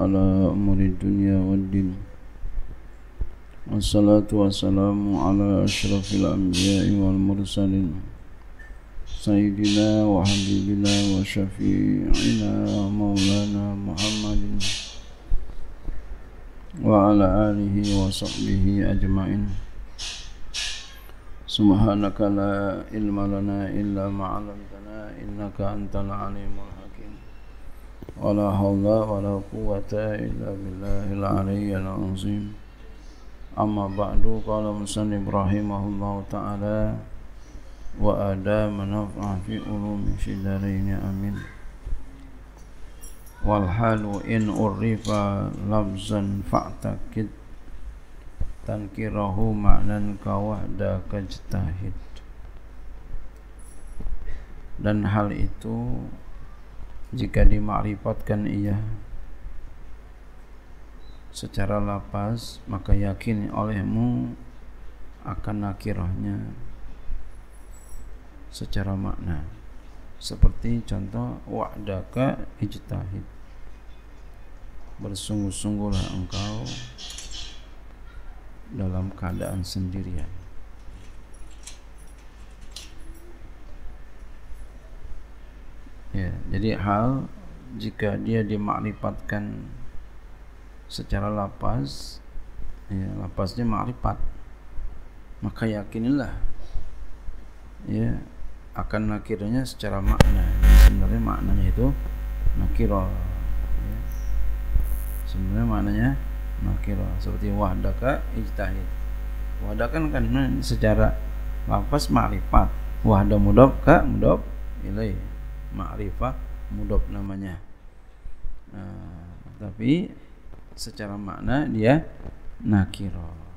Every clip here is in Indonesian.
على أمور الدنيا والدين والصلاة والسلام على أشرف الأنبياء والمرسلين سيدنا وحبيبنا وشفيعنا مولانا محمد وعلى آله وصحبه أجمعين. سبحانك لا علم لنا إلا ما علمتنا إنك أنت العليم الحكيم ولا حول ولا قوة إلا بالله العلي العظيم. أما بعد قال المصنف رحمه الله تعالى وأدام نفع في علوم الدارين آمين. والحال إن عرف لفظا فاعتقد تنكره معنى كوحدك اجتهد. Dan hal itu jika dimakrifatkan ia secara lafaz, maka yakin olehmu akan nakirahnya secara makna. Seperti contoh wa'daka ijtahid, bersungguh-sungguhlah engkau dalam keadaan sendirian. Ya, jadi hal jika dia dimakrifatkan secara lafaz, ya, lafaznya makrifat, maka yakinilah ya akan nakirnya secara makna. Sebenarnya maknanya itu nakirah ya. Sebenarnya maknanya nakirah, seperti wahdaka ijtahid. Wahdaka kan secara lafaz makrifat, wahda mudhof ka mudhof ilaih, ma'rifah mudhof namanya. Tapi secara makna dia nakirah.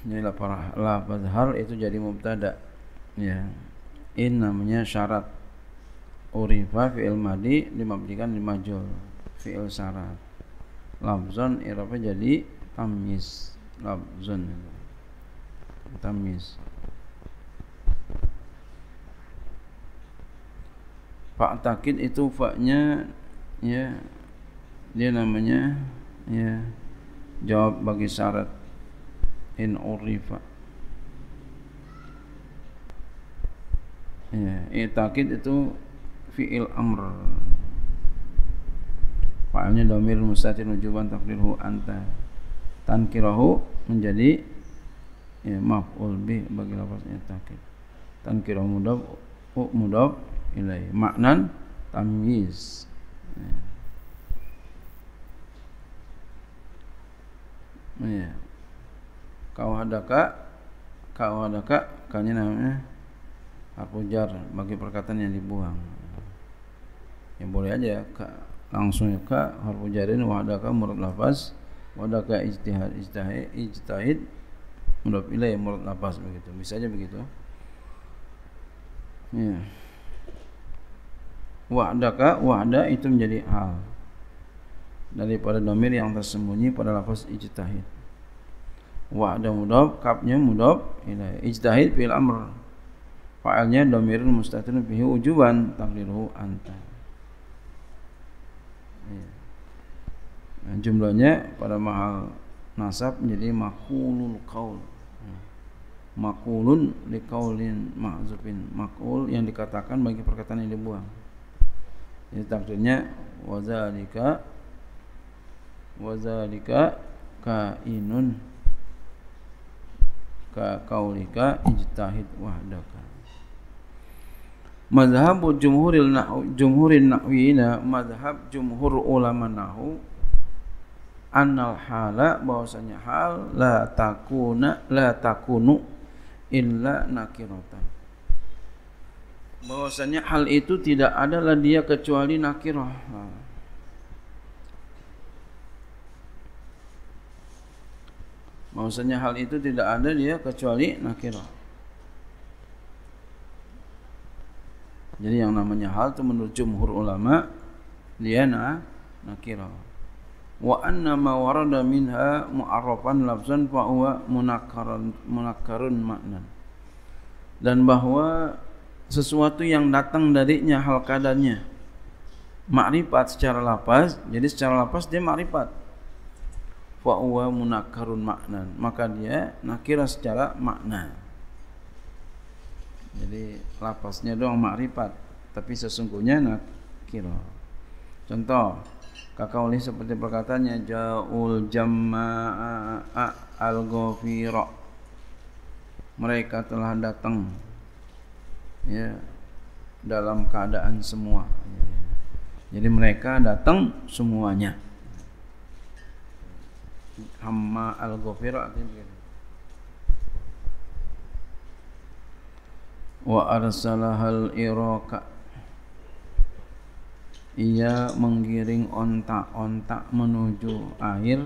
Jadi lafaz hal itu jadi mubtada ya. In namanya syarat, urifa fi'il madi dimabdikan di majhul, fi'il syarat. Lafzon i'rabnya jadi tamyiz, lafzon tamyiz. Fa'takid itu fa'nya ya, dia namanya ya jawab bagi syarat in urifa. Ya, i'takid itu fi'il amr. Fa'ilnya dhamir mustatir wujuban taqdiruhu anta. Tankirahu menjadi ya maf'ul bih bagi lafaz i'takid. Tankirahu mudhaf ilaih, maknan tamyiz. Ya. Kawahadaka kanya namanya harfu jar bagi perkataan yang dibuang. Ya boleh aja langsung ka harfu jarin wahdaka murad lafaz, wahdaka ijtihad mudhaf ilaih murad lafaz, begitu. Bisa aja begitu. Ya. Wahda itu menjadi hal daripada dhamir yang tersembunyi pada lafaz ijtihad. Wahda mudhaf, kapnya mudhaf ilaih, ijtihad fi'il amr, fa'ilnya dhamirun mustatirun bihi wujuban taqdiruhu anta. Nah, jumlahnya pada mahal nasab menjadi maqulul qaul. Maqulun liqaulin mahzufin, maqul yang dikatakan bagi perkataan yang dibuang. Jadi takdirnya wazalika kainun ka qaulika ijtahid wahdaka. Mazhabu jumhurin nahwiyina, mazhab jumhur ulama nahwu, annal hala, bahwasanya hal la takunu illa nakiratan. Bahwasanya hal itu tidak adalah dia kecuali nakirah. Bahwasanya hal itu tidak ada dia kecuali nakirah. Jadi yang namanya hal itu menurut jumhur ulama dia nakirah. Wa anna ma warada minha mu'arrafan lafzan fa huwa munakkarun maknan. Dan bahwa sesuatu yang datang darinya hal kadarnya makrifat secara lafaz, jadi secara lafaz dia makrifat. Fa huwa munakkarun maknan, maka dia nakirah secara makna. Jadi lafaznya doang makrifat, tapi sesungguhnya nakirah. Contoh, kakauli seperti perkataannya jaul jama'a al-ghafira, mereka telah datang ya dalam keadaan semua. Jadi mereka datang semuanya. Hamma al-ghafira artinya begitu. Wa arsalahal iraka, ia menggiring onta-onta menuju air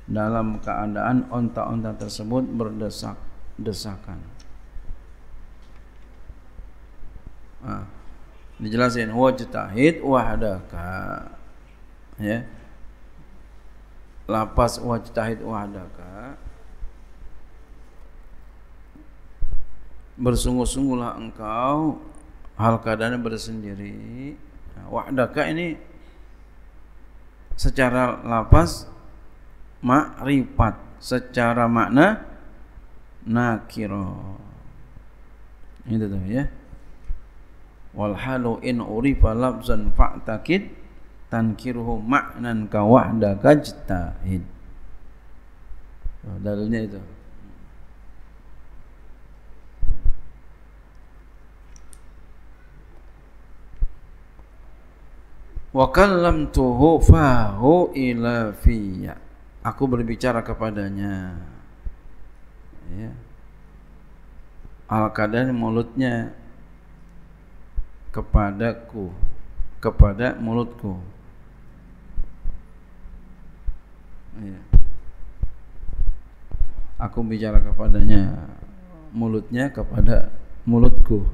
dalam keadaan onta-onta tersebut berdesak-desakan. Dijelasin wajtahid wahdaka, ya. Lapas wajtahid wahdaka, bersungguh-sungguhlah engkau hal keadaan bersendiri. Wahdaka ini secara lapas makrifat, secara makna nakira. Itu tuh ya. Wal halu in urifa lafzan fa'takid tankiruhu ma'nan ka wahdaka jtahid. Dalilnya itu. Wa kallamtuhu fahu ila fiyya, aku berbicara kepadanya, ya. Al-kadhan mulutnya kepadaku, kepada mulutku, ya. Aku bicara kepadanya, mulutnya kepada mulutku.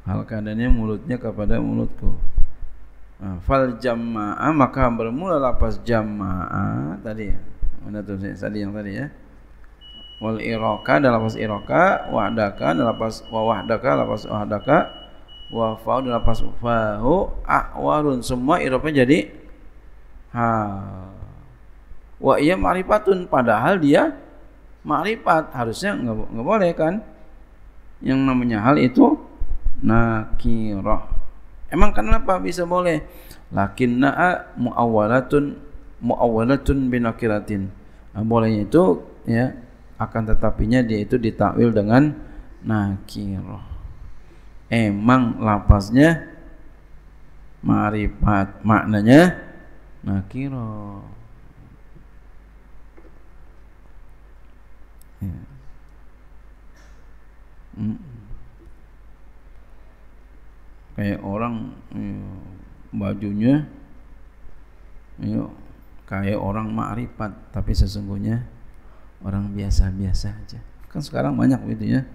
Hal keadaannya mulutnya kepada mulutku. Fal jama'a, maka bermula lapas jama'a tadi ya. Mana tuh tadi yang tadi ya. Wal iraka dalam lapas iraka, wahdaka dalam lapas wahdaka, lapas wahdaka, wa fa'u dalam lapas fa'u, ahwarun, semua irofnya jadi hal. Wa iya ma'rifatun, padahal dia ma'rifat, harusnya enggak boleh kan? Yang namanya hal itu nakirah. Emang kenapa bisa boleh? Lakinna muawwalatun binakiratin. Bolehnya itu ya, akan tetapinya dia itu ditakwil dengan nakirah. Emang lafaznya ma'rifat, maknanya nakirah. Ya. Kayak orang bajunya kayak orang makrifat, tapi sesungguhnya orang biasa-biasa aja. Kan sekarang banyak gitu ya,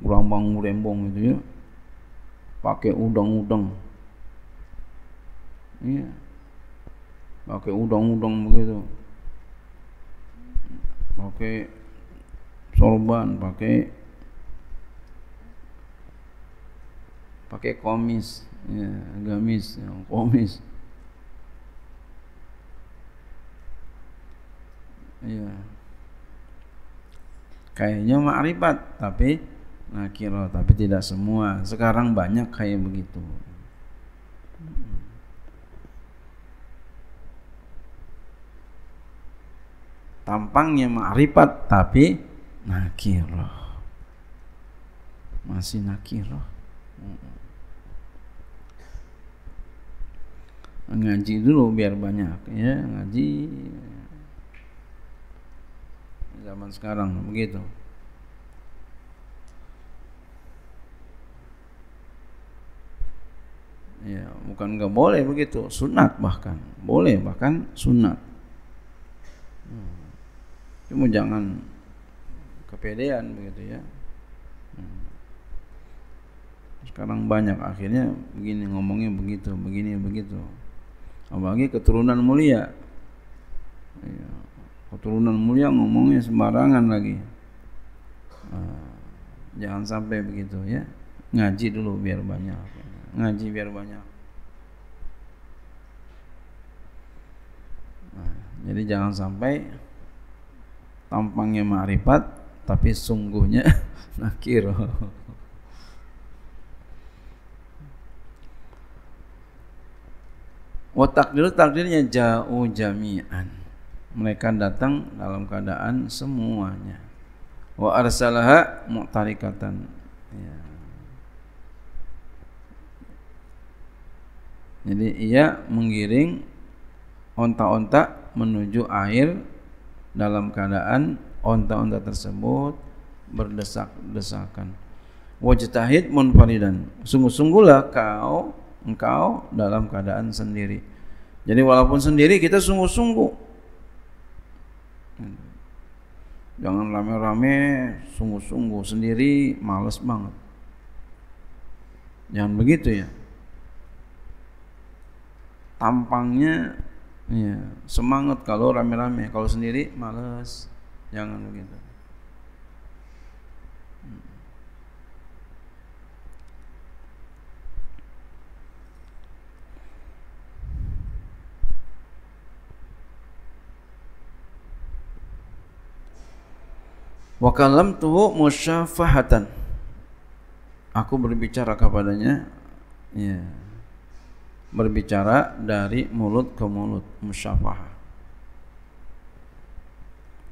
gerambang-gerembong gitu ya, pakai udang-udang, iya, pakai udang-udang begitu, pakai sorban, pakai komis, ya, gamis, ya, komis, ya. Kayaknya makrifat, tapi nakirah, tapi tidak semua. Sekarang banyak kayak begitu. Tampangnya makrifat, tapi nakirah, masih nakirah. Ngaji dulu biar banyak ya, ngaji zaman sekarang begitu. Ya, bukan nggak boleh begitu, sunat bahkan boleh, bahkan sunat. Cuma jangan kepedean begitu ya. Sekarang banyak akhirnya begini ngomongnya begitu, begini begitu. Apalagi keturunan mulia, ya, keturunan mulia ngomongnya sembarangan lagi. Jangan sampai begitu ya. Ngaji dulu biar banyak. ngaji biar banyak. Nah, jadi jangan sampai tampangnya ma'rifat tapi sungguhnya nakir. Wa takdirnya ja'u jami'an. Mereka datang dalam keadaan semuanya. Wa arsalaha mu'tarikatan. Ya. Jadi ia menggiring onta-onta menuju air dalam keadaan onta-onta tersebut berdesak-desakan. Wajtahid munfaridan. Sungguh-sungguhlah engkau dalam keadaan sendiri. Jadi walaupun sendiri kita sungguh-sungguh. Jangan rame-rame, sungguh-sungguh sendiri malas banget. Jangan begitu ya. Tampangnya ya, semangat kalau rame-rame, kalau sendiri malas. Jangan begitu. Wa kallamtuhu musyafahatan. Aku berbicara kepadanya ya. Berbicara dari mulut ke mulut, musyafahah.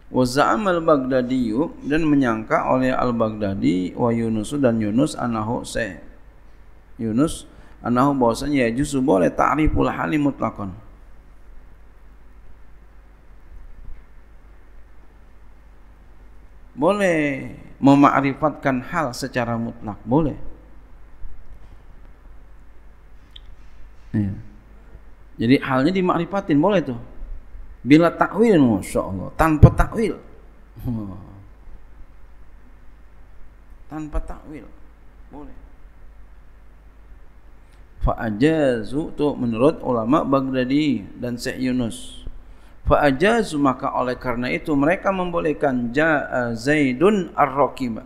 Wa za'ama al-Baghdadi, dan menyangka oleh al-Baghdadi wa Yunus dan Yunus anahu Yunus anahu bahwasanya ya justru boleh ta'riful hali mutlaqan. Boleh memakrifatkan hal secara mutlak, boleh. Ya. Jadi halnya dimakrifatin boleh tuh. Bila takwil, masya Allah, tanpa takwil, tanpa takwil, boleh. Fa'ajazu tuh menurut ulama Baghdadi dan Syekh Yunus. Fa'ajazu maka oleh karena itu mereka membolehkan Zaidun ar-Raqiba.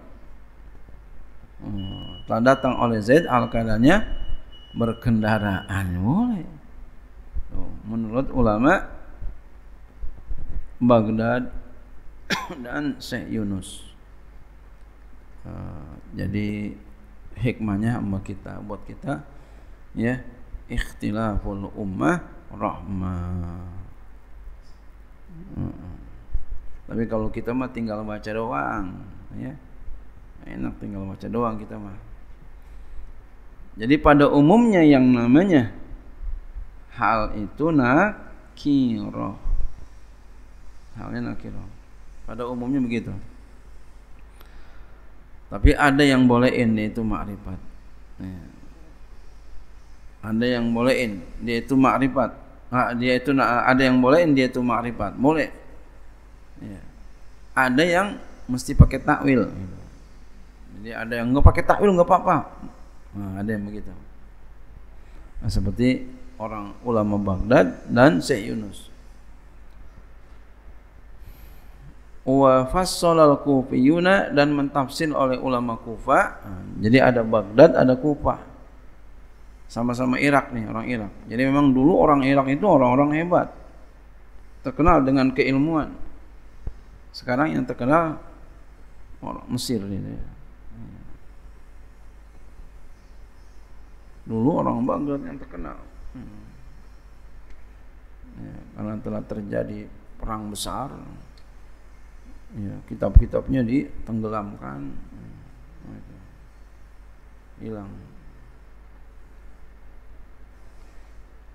Telah datang oleh Zaid al-keadaannya berkendaraan, boleh. Menurut ulama Baghdad dan Syekh Yunus. Jadi hikmahnya buat kita ya, ikhtilaful ummah rahmah. Tapi kalau kita mah tinggal baca doang ya, enak tinggal baca doang kita mah. Jadi pada umumnya yang namanya hal itu nakirah, halnya nakirah, pada umumnya begitu. Tapi ada yang bolehin, dia itu ma'rifat ya. Ada yang bolehin, dia itu ma'rifat. Ada yang bolehin, dia itu ma'rifat, boleh ya. Ada yang mesti pakai takwil gitu. Jadi ada yang nggak pakai takwil nggak apa-apa. Nah, ada yang begitu. Nah, seperti orang ulama Baghdad dan Syekh Yunus. Wa fassalal Kufiyuna, dan mentafsir oleh ulama Kufah. Jadi ada Baghdad, ada Kufah. Sama-sama Irak nih, orang Irak. Jadi memang dulu orang Irak itu orang-orang hebat. Terkenal dengan keilmuan. Sekarang yang terkenal orang Mesir ini. Dulu orang Baghdad yang terkenal. Ya, karena telah terjadi perang besar, ya, kitab-kitabnya ditenggelamkan, hilang.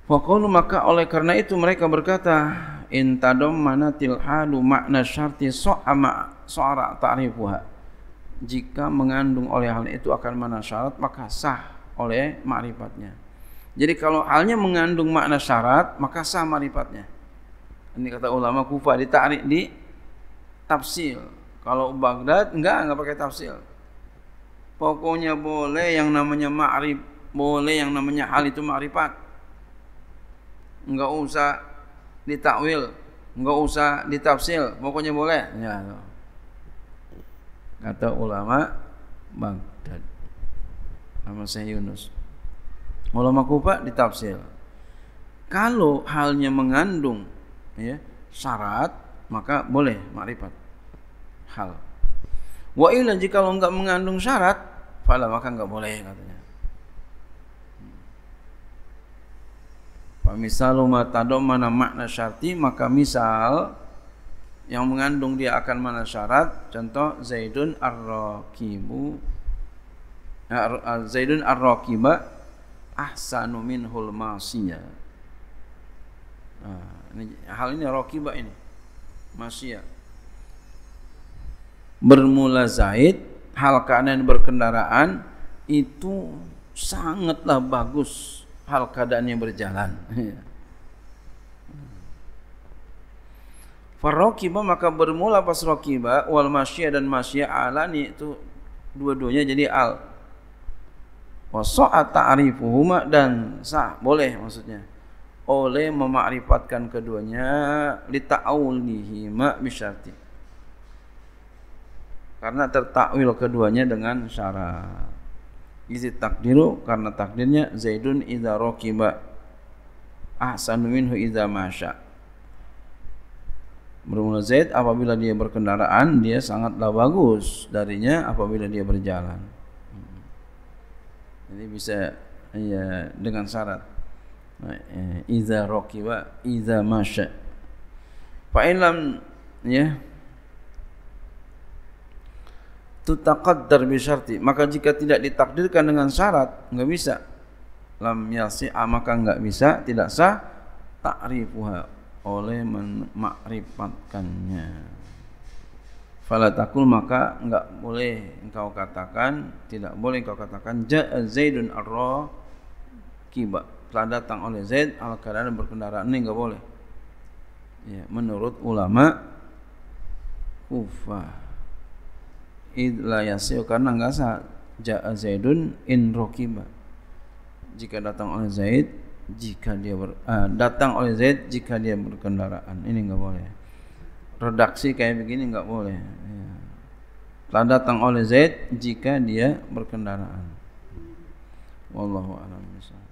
Faqalu, maka oleh karena itu mereka berkata, in tadammanatil halu makna syarti so'ara ta'rifuha. Jika mengandung oleh hal itu akan makna syarat, maka sah oleh ma'rifatnya. Jadi kalau halnya mengandung makna syarat, maka sah ma'rifatnya. Ini kata ulama Kufah, ditarik di tafsil. Kalau Baghdad enggak pakai tafsil. Pokoknya boleh yang namanya ma'rif, boleh yang namanya hal itu ma'rifat. Enggak usah ditakwil, enggak usah ditafsil, pokoknya boleh. Ya. Kata ulama Baghdad sama Syekh Yunus. Ulama Kufah ditafsir. Kalau halnya mengandung ya, syarat maka boleh makrifat hal. Wa illa jika enggak mengandung syarat, fala maka enggak boleh katanya. Fa misalu ma tadammana makna syarti, maka misal yang mengandung dia akan mana syarat, contoh Zaidun ar-raqibu, Zaidun ar-raqiba ahsanu minhul masiyah. Hal ini raqiba ini masiyah. Bermula Zaid, hal keadaan berkendaraan itu sangatlah bagus hal keadaannya berjalan. Farraqiba maka bermula pas raqiba wal masyiyah dan masyiyah alani itu dua-duanya jadi al. Wa sa'a ta'rifuhuma dan sah boleh maksudnya oleh memakrifatkan keduanya li ta'awulihima bisyarti. Karena tertakwil keduanya dengan syarat. Izi takdiru karena takdirnya Zaidun idza raqiba ahsanu minhu idza masya. Bermula Zaid apabila dia berkendaraan dia sangatlah bagus darinya apabila dia berjalan. Jadi bisa ya dengan syarat. Idza raqiba idza masya. Fa in lam ya tutaqaddar bi syarti, maka jika tidak ditakdirkan dengan syarat enggak bisa. Lam yasi'a maka enggak bisa, tidak sah ta'rifuha oleh memakrifatkannya. Fala taqul maka enggak boleh engkau katakan, tidak boleh engkau katakan ja'a Zaidun ar-raqiba, telah datang oleh Zaid al keadaan berkendaraan, ini enggak boleh. Ya, menurut ulama Kufah. Idla yasiu karena enggak sah ja'a Zaidun in raqiba. Jika datang oleh Zaid jika dia datang oleh Zaid jika dia berkendaraan, ini enggak boleh. Redaksi kayak begini enggak boleh. Ya. Telah datang oleh Zaid jika dia berkendaraan. Wallahu a'lam bishawab.